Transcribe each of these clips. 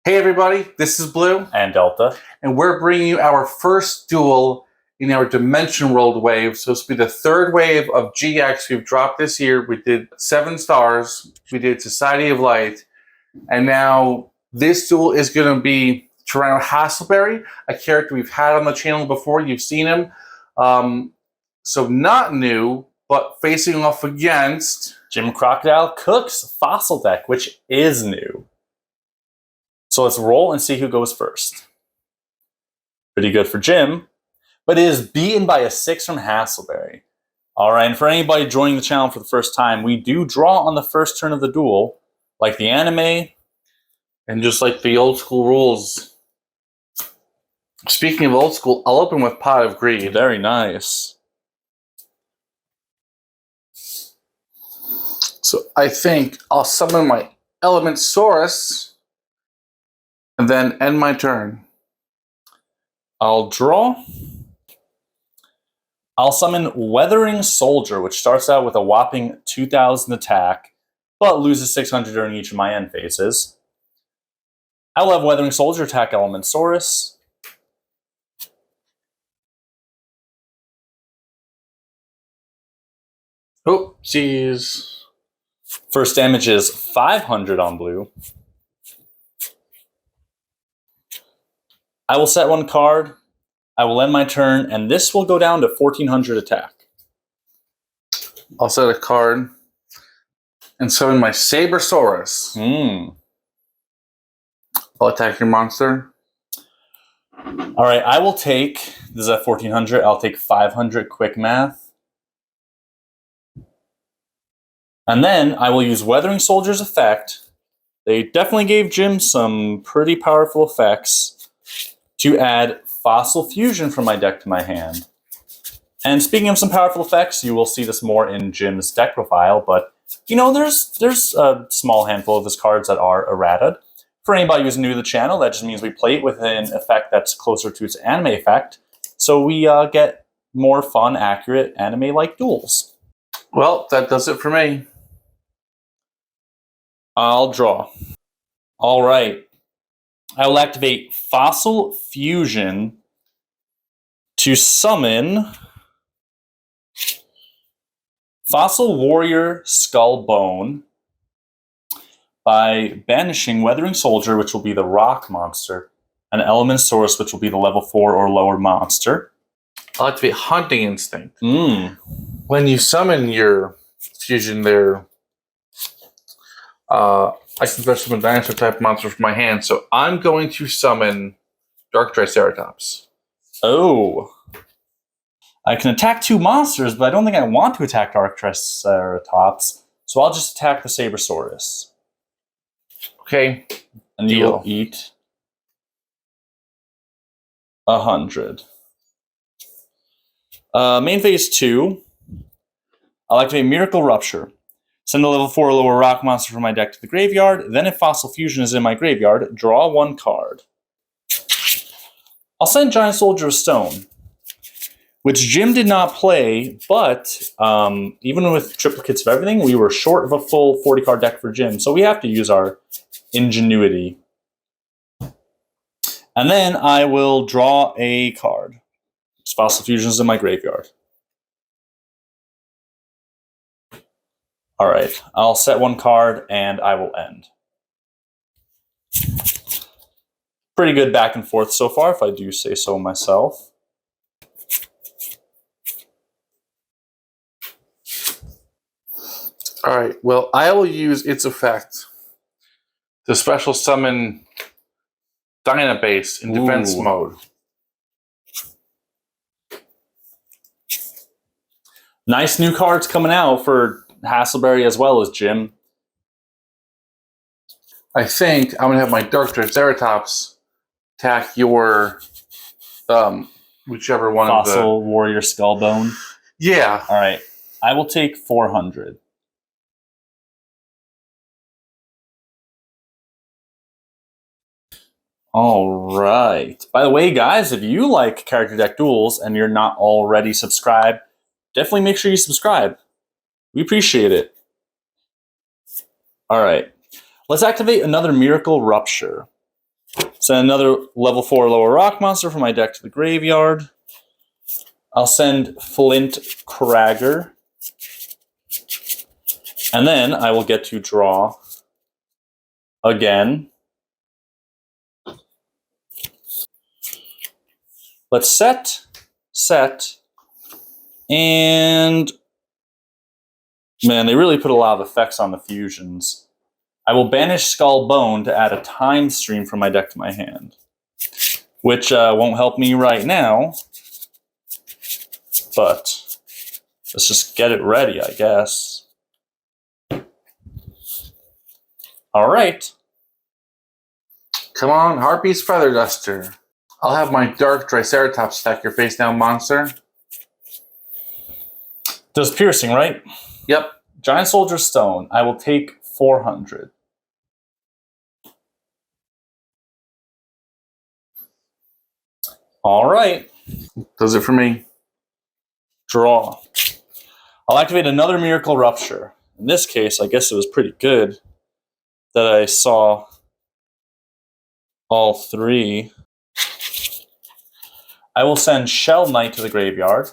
Hey everybody, this is Blue, and Delta, and we're bringing you our first duel in our Dimension World wave. So this will be the third wave of GX we've dropped this year. We did 7 stars, we did Society of Light, and now this duel is going to be Tyranno Hassleberry, a character we've had on the channel before. You've seen him. So not new, but facing off against Jim Crocodile Cook's Fossil deck, which is new. So let's roll and see who goes first. Pretty good for Jim, but it is beaten by a 6 from Hassleberry. All right, and for anybody joining the channel for the first time, we do draw on the first turn of the duel, like the anime. And just like the old school rules. Speaking of old school, I'll open with Pot of Greed. Very nice. So I think I'll summon my Elementsaurus and then end my turn. I'll draw. I'll summon Weathering Soldier, which starts out with a whopping 2,000 attack, but loses 600 during each of my end phases. I'll have Weathering Soldier attack Elementsaurus. Oh, jeez. First damage is 500 on blue. I will set one card. I will end my turn, and this will go down to 1,400 attack. I'll set a card and summon my Sabersaurus. I'll attack your monster. All right, I will take, this is at 1,400, I'll take 500 quick math. And then I will use Weathering Soldier's effect. They definitely gave Jim some pretty powerful effects to add Fossil Fusion from my deck to my hand. And speaking of some powerful effects, you will see this more in Jim's deck profile, but you know, there's a small handful of his cards that are errata. For anybody who's new to the channel, that just means we play it with an effect that's closer to its anime effect, so we get more fun, accurate anime-like duels. Well, that does it for me. I'll draw. All right. I will activate Fossil Fusion to summon Fossil Warrior Skullbone by banishing Weathering Soldier, which will be the rock monster, and Elementsaurus, which will be the level 4 or lower monster. I'll activate Hunting Instinct. When you summon your fusion there, I can fetch some dinosaur type monster from my hand, so I'm going to summon Dark Triceratops. Oh. I can attack 2 monsters, but I don't think I want to attack Dark Triceratops, so I'll just attack the Sabersaurus. Okay. And Deal. you'll eat 100. Main phase 2. I'll activate Miracle Rupture. Send a level 4 or lower rock monster from my deck to the graveyard. Then if Fossil Fusion is in my graveyard, draw 1 card. I'll send Giant Soldier of Stone, which Jim did not play, but even with triplicates of everything, we were short of a full 40-card deck for Jim, so we have to use our ingenuity. And then I will draw a card. Fossil Fusion is in my graveyard. All right, I'll set 1 card, and I will end. Pretty good back and forth so far, if I do say so myself. All right, well, I will use its effect to special summon Dynabase in defense mode. Nice new cards coming out for Hassleberry as well as Jim. I think I'm going to have my Dark Triceratops attack your, whichever one of the... Fossil Warrior Skullbone. Yeah. All right. I will take 400. All right. By the way, guys, if you like character deck duels and you're not already subscribed, definitely make sure you subscribe. We appreciate it. All right. Let's activate another Miracle Rupture. Send another level 4 lower rock monster from my deck to the graveyard. I'll send Flint Cragger. And then I will get to draw again. Let's set, and man, they really put a lot of effects on the fusions. I will banish Skull Bone to add a time stream from my deck to my hand, which won't help me right now, but let's just get it ready, I guess. All right. Come on, Harpy's Feather Duster. I'll have my Dark Triceratops attack your face down monster. Does piercing, right? Yep. Giant Soldier Stone. I will take 400. All right. Does it for me. Draw. I'll activate another Miracle Rupture. In this case, I guess it was pretty good that I saw all three. I will send Shell Knight to the graveyard.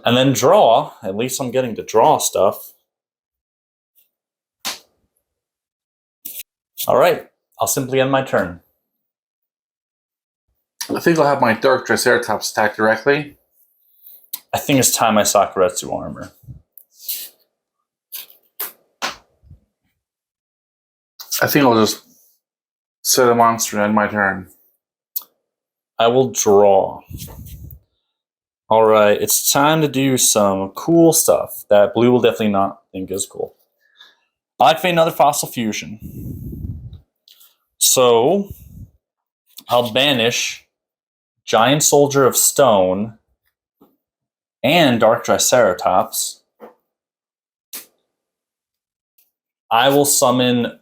And then draw. At least I'm getting to draw stuff. All right. I'll simply end my turn. I think I'll have my Dark Triceratops attack directly. I think it's time I saw Karetsu Armor. I think I'll just set a monster and end my turn. I will draw. All right, it's time to do some cool stuff that Blue will definitely not think is cool. I'll activate another Fossil Fusion. So, I'll banish Giant Soldier of Stone and Dark Triceratops. I will summon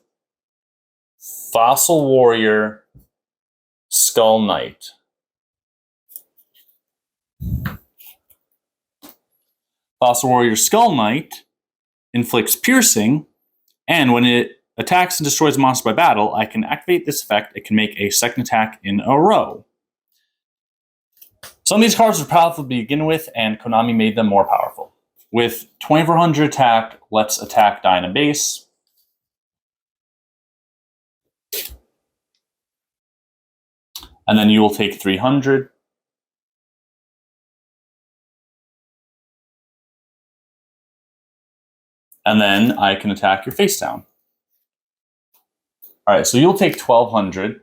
Fossil Warrior Skull Knight. Fossil Warrior Skull Knight inflicts piercing, and when it attacks and destroys a monster by battle, I can activate this effect. It can make a second attack in a row. Some of these cards are powerful to begin with, and Konami made them more powerful. With 2400 attack, let's attack Dyna Base. And then you will take 300. And then I can attack your face down. All right, so you'll take 1200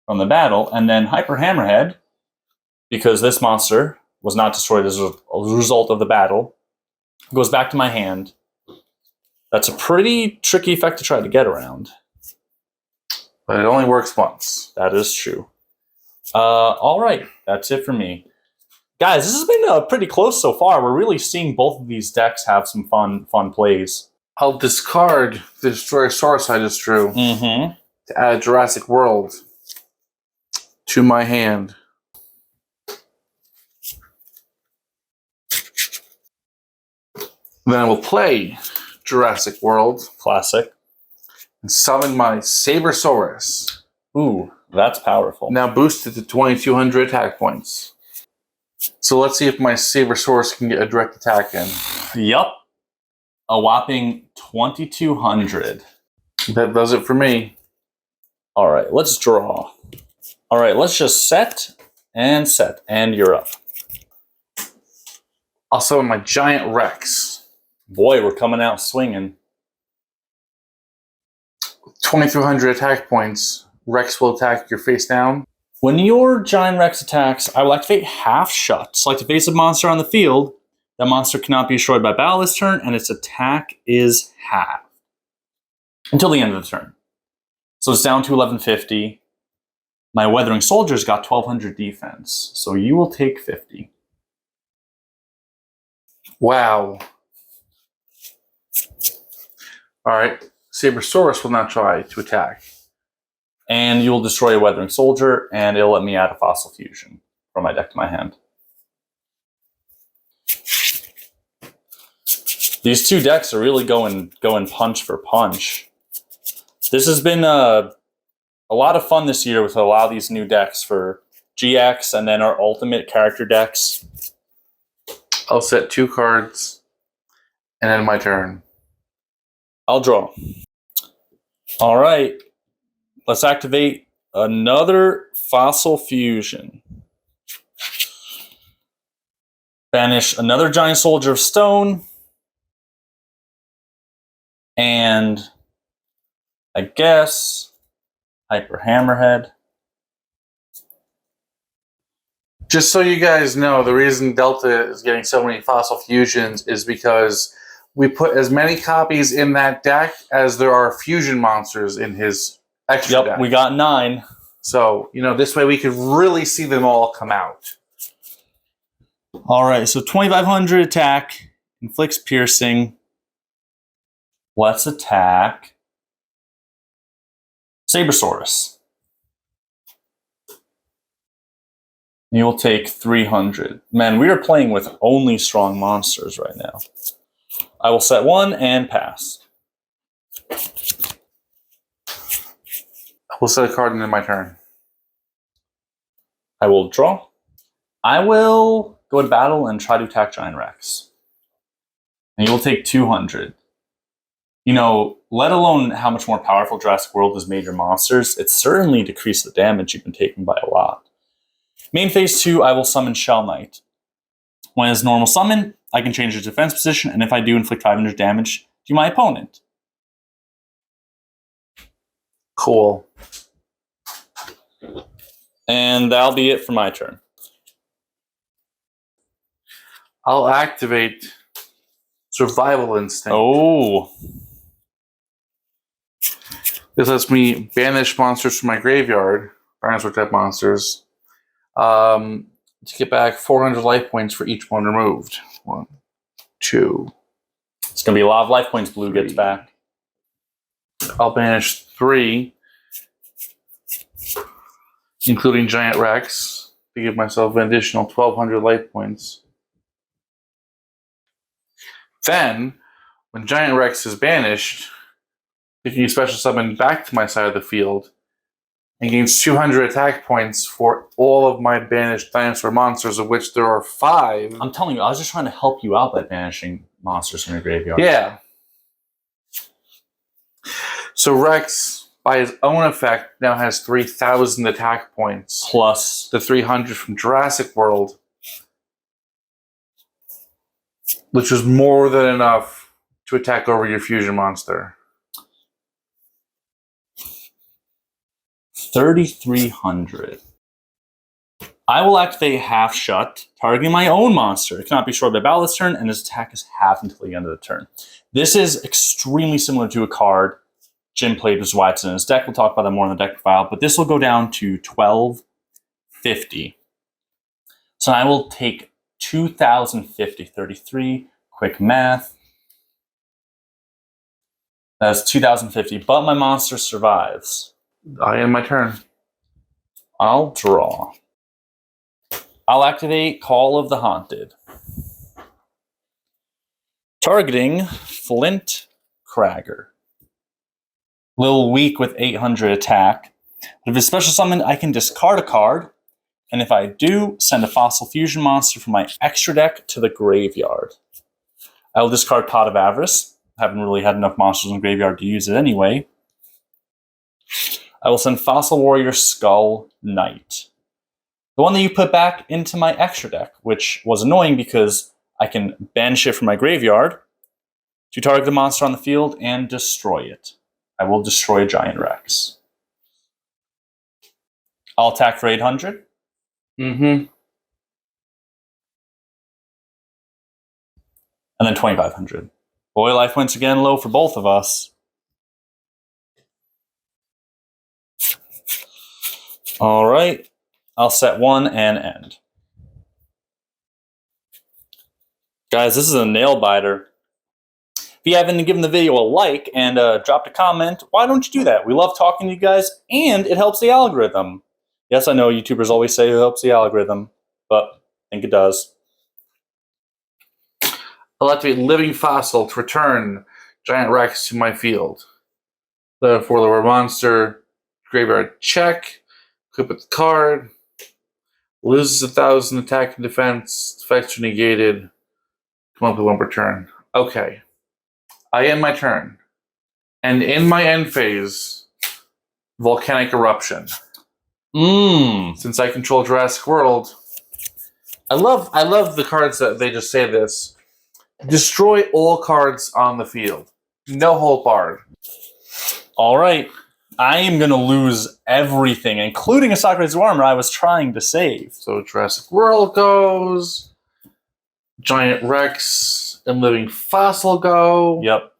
from the battle, and then Hyper Hammerhead, because this monster was not destroyed as a result of the battle, goes back to my hand. That's a pretty tricky effect to try to get around. But it only works once. That is true. All right, that's it for me. Guys, this has been pretty close so far. We're really seeing both of these decks have some fun plays. I'll discard the Destroyer-saurus I just drew to add Jurassic World to my hand. Then I will play Jurassic World. Classic. And summon my Sabersaurus. Ooh, that's powerful. Now boosted to 2200 attack points. So let's see if my Sabersaurus can get a direct attack in. Yup. A whopping 2200. That does it for me. All right, let's draw. All right, let's just set, and you're up. I'll summon my Giant Rex. Boy, we're coming out swinging. 2300 attack points. Rex will attack your face down. When your Giant Rex attacks, I will activate Half Shut. Select a face of monster on the field. That monster cannot be destroyed by battle this turn, and its attack is halved until the end of the turn. So it's down to 1150. My Weathering Soldiers got 1200 defense, so you will take 50. Wow. All right. Sabersaurus will not try to attack. And you will destroy a Weathering Soldier, and it'll let me add a Fossil Fusion from my deck to my hand. These two decks are really going punch for punch. This has been a lot of fun this year with a lot of these new decks for GX and then our ultimate character decks. I'll set 2 cards and end my turn. I'll draw. All right. Let's activate another Fossil Fusion. Banish another Giant Soldier of Stone. And I guess Hyper Hammerhead. Just so you guys know, the reason Delta is getting so many Fossil Fusions is because we put as many copies in that deck as there are fusion monsters in his extra deck. We got 9. So, this way we could really see them all come out. All right, so 2,500 attack, inflicts piercing. Let's attack Sabersaurus. You will take 300. Man, we are playing with only strong monsters right now. I will set 1 and pass. I will set a card and end my turn. I will draw. I will go to battle and try to attack Giant Rex. And you will take 200. Let alone how much more powerful Jurassic World has made your monsters, it's certainly decreased the damage you've been taking by a lot. Main phase 2, I will summon Shell Knight. When it's normal summon, I can change its defense position, and if I do, inflict 500 damage to my opponent. Cool. And that'll be it for my turn. I'll activate Survival Instinct. Oh. This lets me banish monsters from my graveyard, dinosaur type monsters, to get back 400 life points for each one removed. 1, 2. It's going to be a lot of life points Blue gets back. I'll banish 3, including Giant Rex, to give myself an additional 1,200 life points. Then, when Giant Rex is banished, I can use Special Summon back to my side of the field and gains 200 attack points for all of my banished dinosaur monsters, of which there are 5. I'm telling you, I was just trying to help you out by banishing monsters from your graveyard. Yeah. So Rex, by his own effect, now has 3,000 attack points. Plus the 300 from Jurassic World, which is more than enough to attack over your fusion monster. 3,300. I will activate Half Shut, targeting my own monster. It cannot be destroyed by battle this turn, and its attack is half until the end of the turn. This is extremely similar to a card Jim played, which is why it's in his deck. We'll talk about that more in the deck profile, but this will go down to 1,250. So I will take 2,050, 33, quick math. That's 2,050, but my monster survives. I end my turn. I'll draw. I'll activate Call of the Haunted. Targeting Flint Cragger. Little weak with 800 attack. But if it's special summon, I can discard a card. And if I do, send a Fossil Fusion monster from my extra deck to the graveyard. I will discard Pot of Avarice. I haven't really had enough monsters in the graveyard to use it anyway. I will send Fossil Warrior Skull Knight. The one that you put back into my extra deck, which was annoying because I can banish it from my graveyard to target the monster on the field and destroy it. I will destroy Giant Rex. I'll attack for 800. Mm-hmm. And then 2,500. Boy, life points again low for both of us. All right. I'll set 1 and end. Guys, this is a nail biter. If you haven't given the video a like and dropped a comment, why don't you do that? We love talking to you guys, and it helps the algorithm. Yes, I know YouTubers always say it helps the algorithm, but I think it does. I'll activate Living Fossil to return Giant Rex to my field. The 4-lower monster, graveyard check, equip with the card, loses 1,000 attack and defense, effects are negated, come up with 1 per turn. Okay. I end my turn. And in my end phase, Volcanic Eruption. Since I control Jurassic World, I love the cards that they just say this. Destroy all cards on the field. No hold barred. All right. I am going to lose everything, including a Socrates Armor I was trying to save. So Jurassic World goes. Giant Rex and Living Fossil go. Yep.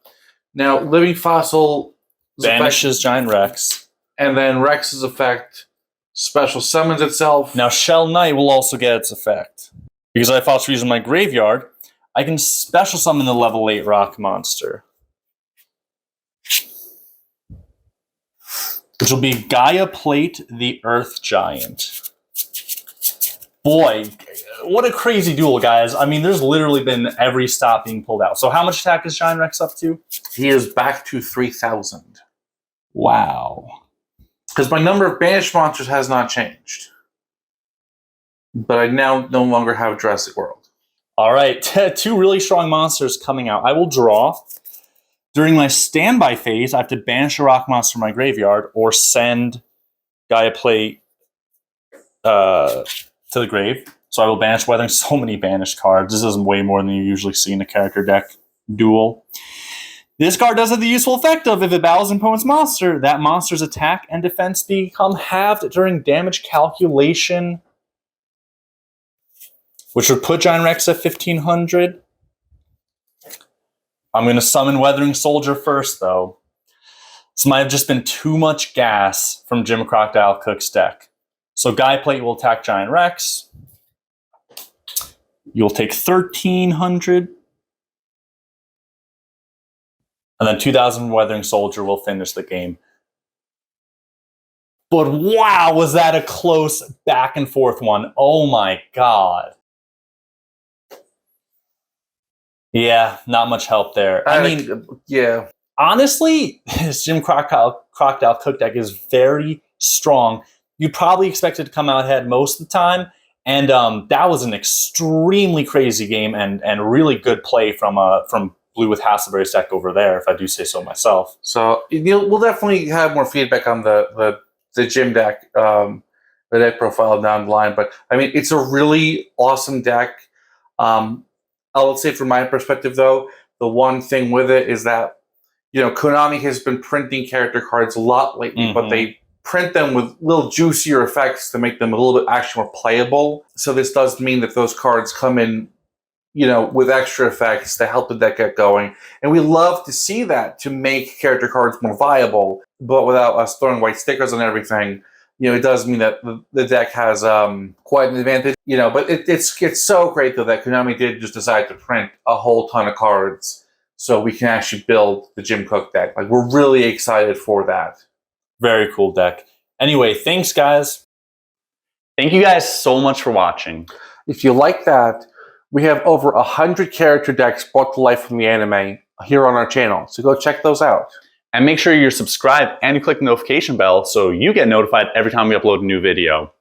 Now, Living Fossil banishes Giant Rex. And then Rex's effect special summons itself. Now, Shell Knight will also get its effect. Because I thought using my graveyard, I can special summon the level 8 rock monster. Which will be Gaia Plate the Earth Giant. Boy, what a crazy duel, guys. I mean, there's literally been every stop being pulled out. So how much attack is Giant Rex up to? He is back to 3,000. Wow. Because my number of banished monsters has not changed. But I now no longer have Jurassic World. All right, 2 really strong monsters coming out. I will draw. During my standby phase, I have to banish a rock monster from my graveyard or send Gaia Plate to the grave. So I will banish Weathering. So many banished cards. This is way more than you usually see in a character deck duel. This card does have the useful effect of if it battles an opponent's monster, that monster's attack and defense become halved during damage calculation, which would put Giant Rex at 1,500. I'm going to summon Weathering Soldier first, though. This might have just been too much gas from Jim Crocodile Cook's deck. So Gaia Plate will attack Giant Rex. You'll take 1,300. And then 2,000 Weathering Soldier will finish the game. But wow, was that a close back and forth one. Oh my god. Yeah, not much help there. I mean, yeah. Honestly, this Jim Crocodile Cook deck is very strong. You'd probably expect it to come out ahead most of the time. And that was an extremely crazy game and really good play from Blue with Hassleberry's deck over there, if I do say so myself. So we'll definitely have more feedback on the Jim deck, the deck profile down the line. But I mean, it's a really awesome deck. I'll say from my perspective, though, the one thing with it is that, Konami has been printing character cards a lot lately, but they print them with little juicier effects to make them a little bit actually more playable. So this does mean that those cards come in, with extra effects to help the deck get going. And we love to see that to make character cards more viable, but without us throwing white stickers on everything. It does mean that the deck has quite an advantage. But it's so great though that Konami did just decide to print a whole ton of cards so we can actually build the Jim Cook deck. Like, we're really excited for that. Very cool deck. Anyway, thanks guys. Thank you guys so much for watching. If you like that, we have over 100 character decks brought to life from the anime here on our channel, so go check those out. And make sure you're subscribed and you click the notification bell so you get notified every time we upload a new video.